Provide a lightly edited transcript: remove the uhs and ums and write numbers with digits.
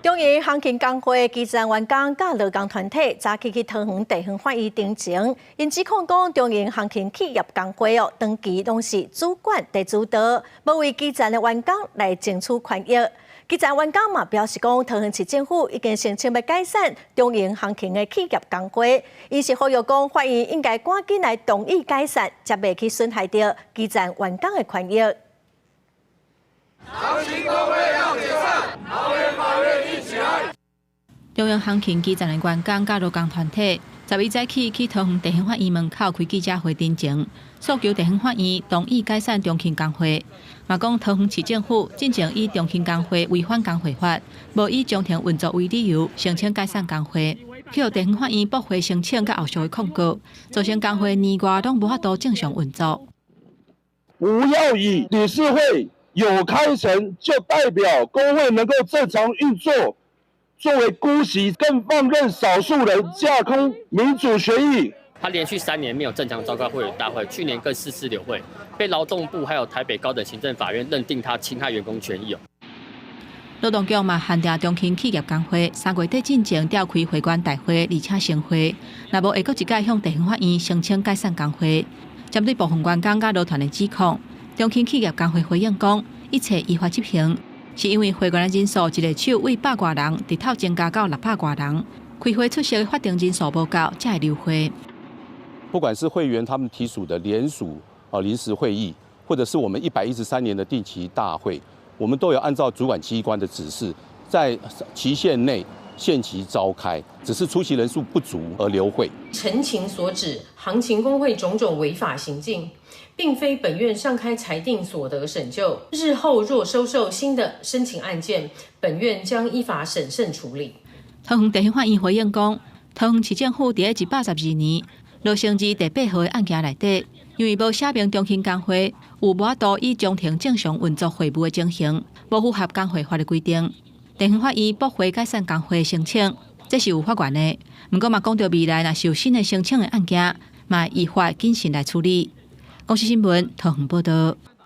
中营航勤工会基层员工甲劳工团体早起去桃园地方法院陈情，因指控讲中营航勤企业工会长期拢是主管地主导，无为基层的员工来争取权益。基层员工嘛表示讲，桃园市政府已经申请要解散中营航勤的企业工会，伊是呼吁讲法院应该赶紧来同意解散，才袂去损害到基层员工的权益。航勤工会要解散，桃园法院一起来！中央航勤基层的员工甲劳工团体11早起去桃园地方法院门口开记者会陈情，诉求地方法院同意解散中勤工会。嘛讲桃园市政府进前以中勤工会违反工会法，无以中庭运作为理由申请解散工会，去地方法院驳回申请甲后续的控告，造成工会年外拢无法度正常运作。不要以理事会有开成就代表工会能够正常运作，作为姑息，更放任少数人架空民主权益。他连续3年没有正常召开会员大会，去年更4次留会，被劳动部还有台北高等行政法院认定他侵害员工权益。劳动局嘛限定中勤企业工会3月底进前召开会馆大会，而且盛会，若无下个一届向地方法院申请解散工会。针对部分员工甲劳团的指控，中勤企业工会回应讲，一切依法执行，是因为会员的人数一个手为100多人，日头增加到600多人，开会出席的法定人数不够，才会留会。不管是会员他们提属的联署临时会议，或者是我们113年的定期大会，我们都有按照主管机关的指示，在期限内限期召开，只是出席人数不足而留会。陈情所指，航勤工会种种违法行径，并非本院上开裁定所得审究。日后若收受新的申请案件，本院将依法审慎处理。桃园地方法院回应讲，桃园市政府在112年劳升至第8号的案件内底，因为无写明中勤工会有无法度以中庭正常运作会务的情形，无符合工会法的规定。地方法院驳回解散工会申请，这是有法源的。不过嘛，讲到未来若是有新的申请的案件，嘛依法谨慎来处理。公视新闻桃园报道。